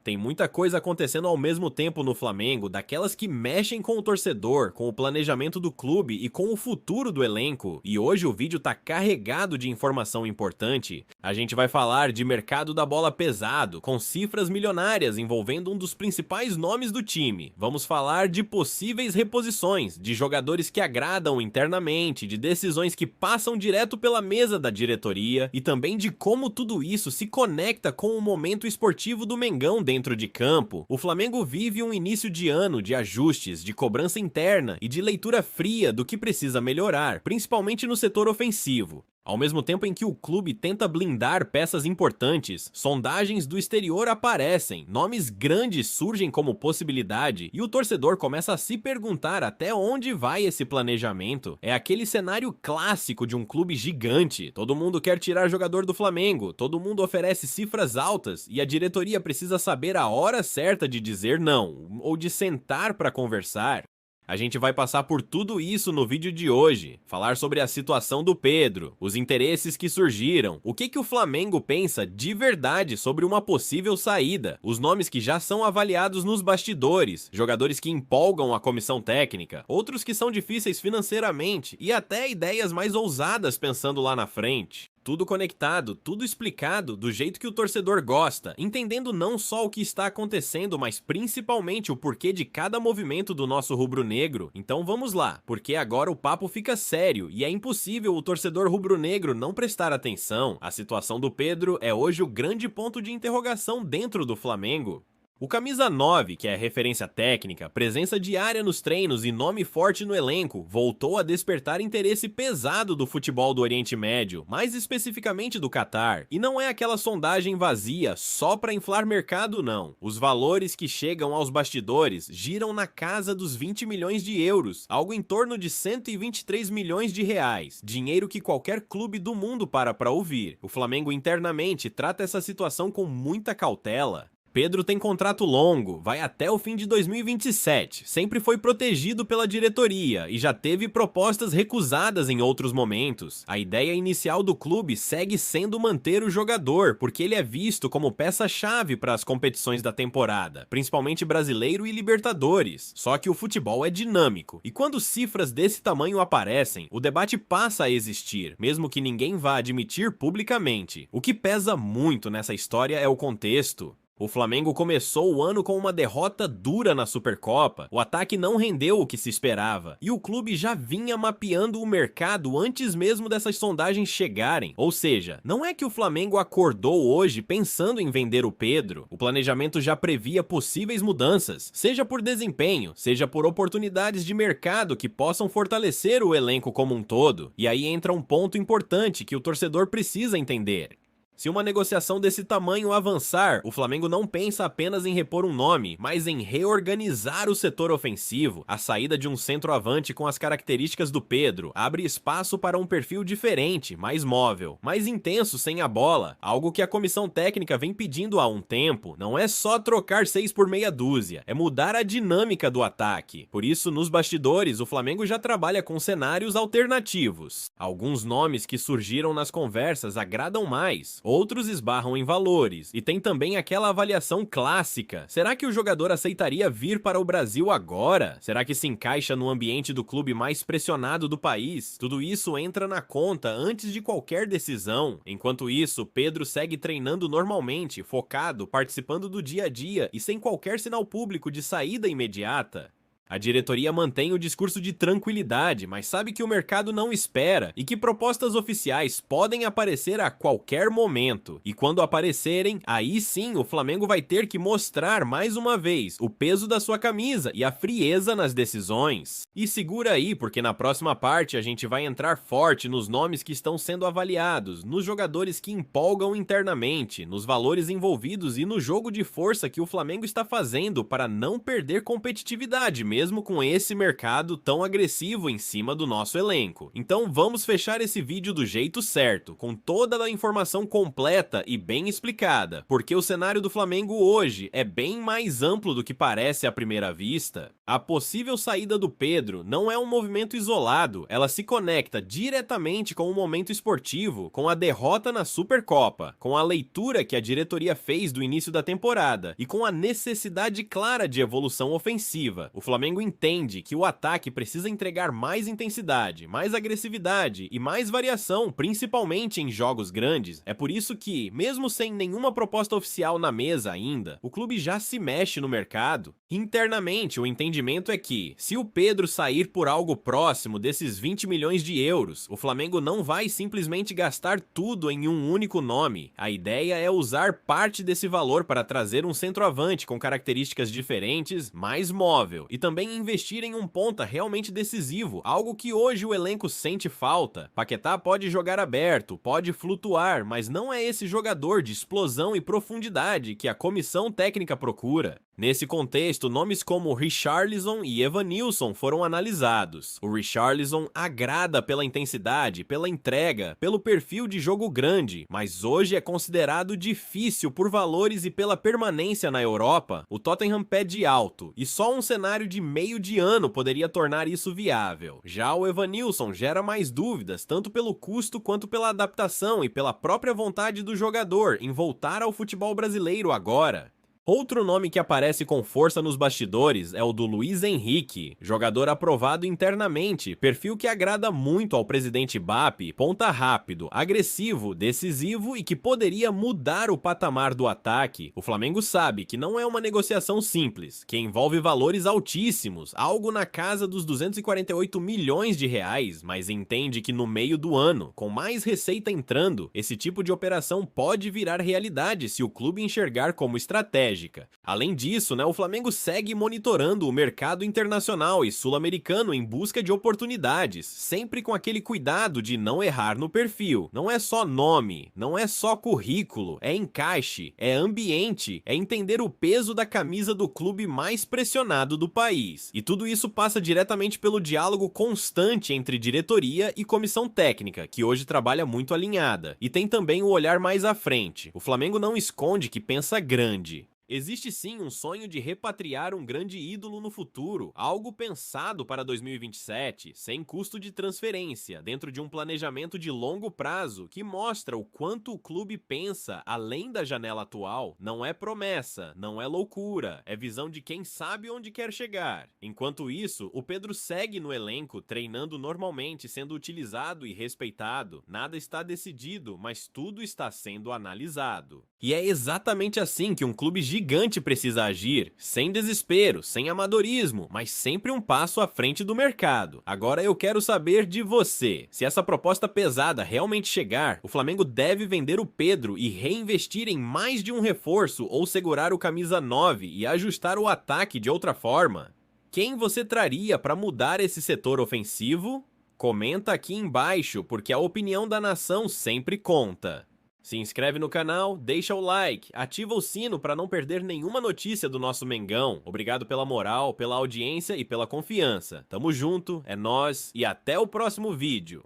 Tem muita coisa acontecendo ao mesmo tempo no Flamengo, daquelas que mexem com o torcedor, com o planejamento do clube e com o futuro do elenco. E hoje o vídeo tá carregado de informação importante. A gente vai falar de mercado da bola pesado, com cifras milionárias envolvendo um dos principais nomes do time. Vamos falar de possíveis reposições, de jogadores que agradam internamente, de decisões que passam direto pela mesa da diretoria e também de como tudo isso se conecta com o momento esportivo do Mengão dentro de campo. O Flamengo vive um início de ano de ajustes, de cobrança interna e de leitura fria do que precisa melhorar, principalmente no setor ofensivo. Ao mesmo tempo em que o clube tenta blindar peças importantes, sondagens do exterior aparecem, nomes grandes surgem como possibilidade e o torcedor começa a se perguntar até onde vai esse planejamento. É aquele cenário clássico de um clube gigante. Todo mundo quer tirar jogador do Flamengo, todo mundo oferece cifras altas e a diretoria precisa saber a hora certa de dizer não ou de sentar para conversar. A gente vai passar por tudo isso no vídeo de hoje, falar sobre a situação do Pedro, os interesses que surgiram, o que o Flamengo pensa de verdade sobre uma possível saída, os nomes que já são avaliados nos bastidores, jogadores que empolgam a comissão técnica, outros que são difíceis financeiramente e até ideias mais ousadas pensando lá na frente. Tudo conectado, tudo explicado do jeito que o torcedor gosta, entendendo não só o que está acontecendo, mas principalmente o porquê de cada movimento do nosso rubro-negro. Então vamos lá, porque agora o papo fica sério e é impossível o torcedor rubro-negro não prestar atenção. A situação do Pedro é hoje o grande ponto de interrogação dentro do Flamengo. O camisa 9, que é referência técnica, presença diária nos treinos e nome forte no elenco, voltou a despertar interesse pesado do futebol do Oriente Médio, mais especificamente do Catar. E não é aquela sondagem vazia só para inflar mercado não. Os valores que chegam aos bastidores giram na casa dos 20 milhões de euros, algo em torno de 123 milhões de reais, dinheiro que qualquer clube do mundo para ouvir. O Flamengo internamente trata essa situação com muita cautela. Pedro tem contrato longo, vai até o fim de 2027, sempre foi protegido pela diretoria e já teve propostas recusadas em outros momentos. A ideia inicial do clube segue sendo manter o jogador, porque ele é visto como peça-chave para as competições da temporada, principalmente Brasileiro e Libertadores. Só que o futebol é dinâmico, e quando cifras desse tamanho aparecem, o debate passa a existir, mesmo que ninguém vá admitir publicamente. O que pesa muito nessa história é o contexto. O Flamengo começou o ano com uma derrota dura na Supercopa, o ataque não rendeu o que se esperava, e o clube já vinha mapeando o mercado antes mesmo dessas sondagens chegarem. Ou seja, não é que o Flamengo acordou hoje pensando em vender o Pedro, o planejamento já previa possíveis mudanças, seja por desempenho, seja por oportunidades de mercado que possam fortalecer o elenco como um todo. E aí entra um ponto importante que o torcedor precisa entender. Se uma negociação desse tamanho avançar, o Flamengo não pensa apenas em repor um nome, mas em reorganizar o setor ofensivo. A saída de um centroavante com as características do Pedro abre espaço para um perfil diferente, mais móvel, mais intenso sem a bola, algo que a comissão técnica vem pedindo há um tempo. Não é só trocar 6 por meia dúzia, é mudar a dinâmica do ataque. Por isso, nos bastidores, o Flamengo já trabalha com cenários alternativos. Alguns nomes que surgiram nas conversas agradam mais, outros esbarram em valores, e tem também aquela avaliação clássica. Será que o jogador aceitaria vir para o Brasil agora? Será que se encaixa no ambiente do clube mais pressionado do país? Tudo isso entra na conta antes de qualquer decisão. Enquanto isso, Pedro segue treinando normalmente, focado, participando do dia a dia e sem qualquer sinal público de saída imediata. A diretoria mantém o discurso de tranquilidade, mas sabe que o mercado não espera e que propostas oficiais podem aparecer a qualquer momento. E quando aparecerem, aí sim o Flamengo vai ter que mostrar mais uma vez o peso da sua camisa e a frieza nas decisões. E segura aí, porque na próxima parte a gente vai entrar forte nos nomes que estão sendo avaliados, nos jogadores que empolgam internamente, nos valores envolvidos e no jogo de força que o Flamengo está fazendo para não perder competitividade mesmo mesmo com esse mercado tão agressivo em cima do nosso elenco. Então vamos fechar esse vídeo do jeito certo, com toda a informação completa e bem explicada, porque o cenário do Flamengo hoje é bem mais amplo do que parece à primeira vista. A possível saída do Pedro não é um movimento isolado, ela se conecta diretamente com o momento esportivo, com a derrota na Supercopa, com a leitura que a diretoria fez do início da temporada e com a necessidade clara de evolução ofensiva. O Flamengo entende que o ataque precisa entregar mais intensidade, mais agressividade e mais variação, principalmente em jogos grandes. É por isso que, mesmo sem nenhuma proposta oficial na mesa ainda, o clube já se mexe no mercado. Internamente, o entendimento é que, se o Pedro sair por algo próximo desses 20 milhões de euros, o Flamengo não vai simplesmente gastar tudo em um único nome. A ideia é usar parte desse valor para trazer um centroavante com características diferentes, mais móvel, e também investir em um ponta realmente decisivo, algo que hoje o elenco sente falta. Paquetá pode jogar aberto, pode flutuar, mas não é esse jogador de explosão e profundidade que a comissão técnica procura. Nesse contexto, nomes como Richarlison e Evanilson foram analisados. O Richarlison agrada pela intensidade, pela entrega, pelo perfil de jogo grande, mas hoje é considerado difícil por valores e pela permanência na Europa. O Tottenham pede alto, e só um cenário de meio de ano poderia tornar isso viável. Já o Evanilson gera mais dúvidas, tanto pelo custo quanto pela adaptação e pela própria vontade do jogador em voltar ao futebol brasileiro agora. Outro nome que aparece com força nos bastidores é o do Luiz Henrique, jogador aprovado internamente, perfil que agrada muito ao presidente BAP, ponta rápido, agressivo, decisivo e que poderia mudar o patamar do ataque. O Flamengo sabe que não é uma negociação simples, que envolve valores altíssimos, algo na casa dos 248 milhões de reais, mas entende que no meio do ano, com mais receita entrando, esse tipo de operação pode virar realidade se o clube enxergar como estratégia. Além disso, o Flamengo segue monitorando o mercado internacional e sul-americano em busca de oportunidades, sempre com aquele cuidado de não errar no perfil. Não é só nome, não é só currículo, é encaixe, é ambiente, é entender o peso da camisa do clube mais pressionado do país. E tudo isso passa diretamente pelo diálogo constante entre diretoria e comissão técnica, que hoje trabalha muito alinhada. E tem também o olhar mais à frente. O Flamengo não esconde que pensa grande. Existe sim um sonho de repatriar um grande ídolo no futuro, algo pensado para 2027, sem custo de transferência, dentro de um planejamento de longo prazo que mostra o quanto o clube pensa além da janela atual. Não é promessa, não é loucura, é visão de quem sabe onde quer chegar. Enquanto isso, o Pedro segue no elenco, treinando normalmente, sendo utilizado e respeitado. Nada está decidido, mas tudo está sendo analisado. E é exatamente assim que um clube gigante precisa agir, sem desespero, sem amadorismo, mas sempre um passo à frente do mercado. Agora eu quero saber de você, se essa proposta pesada realmente chegar, o Flamengo deve vender o Pedro e reinvestir em mais de um reforço ou segurar o camisa 9 e ajustar o ataque de outra forma? Quem você traria para mudar esse setor ofensivo? Comenta aqui embaixo, porque a opinião da nação sempre conta. Se inscreve no canal, deixa o like, ativa o sino para não perder nenhuma notícia do nosso Mengão. Obrigado pela moral, pela audiência e pela confiança. Tamo junto, é nóis e até o próximo vídeo.